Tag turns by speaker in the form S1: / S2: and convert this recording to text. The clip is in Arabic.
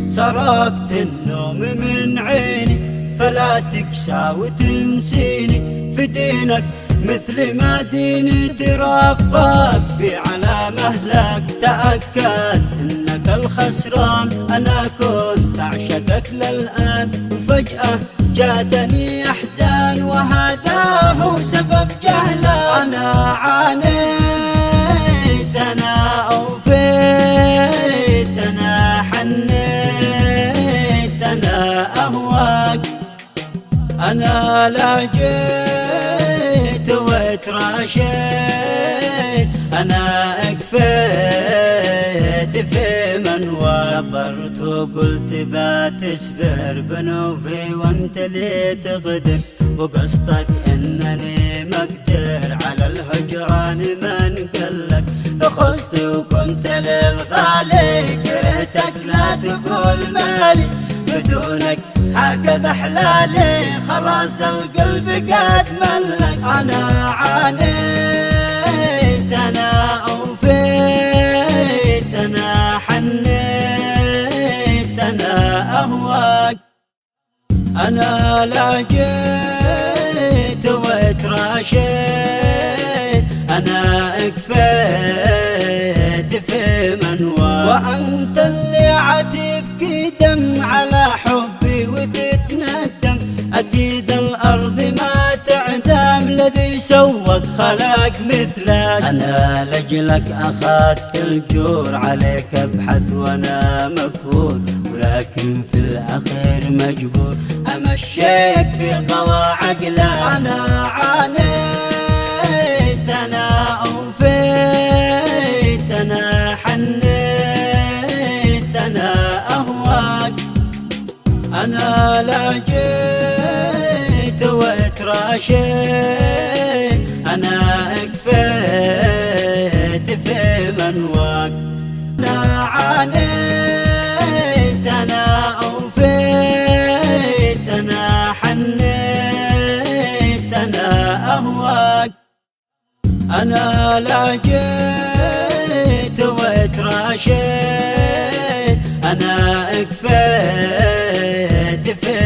S1: سرقت النوم من عيني فلا تكسى وتنسيني في دينك مثل ما ديني ترفق بي على مهلك. تأكد انك الخسران، انا كنت اعشقك للآن وفجأة جاتني احزان وهذا هو سبب جهلك. انا عانيت، انا اوفيت، انا حنيت، انا اهواك، انا لاجيت وتراشيت، انا اكفيت في منواك. صبرت وقلت بتصبر بنوفي وانت لي تغدر، وقصدك انني مقدر على الهجران ما نقلك. رخصت وكنت للغالي كرهتك لا تقول مالي، بدونك هكذا حلالي خلاص القلب قد ملك. انا عانيت، انا اوفيت، انا حنيت، انا اهواك، انا لاجيت وتراشيت، انا اكفيت في منواك. وانت اللي عتبكي دم على حبي وتتندم، اكيد الارض ما تعدم الذي سوق خلق مثلك. انا لاجلك اخذت الجور عليك ابحث وانا مكهول، ولكن في الاخير مجبور امشيك في غوى عقلك. انا عانيت، انا اوفيت، انا حنيت، انا اهواك، انا لاجيت وتراشيت، انا اكفيت في منواك. انا عانيت، انا اوفيت، انا حنيت، انا اهواك، انا لاجيت وتراشيت، انا اكفيت في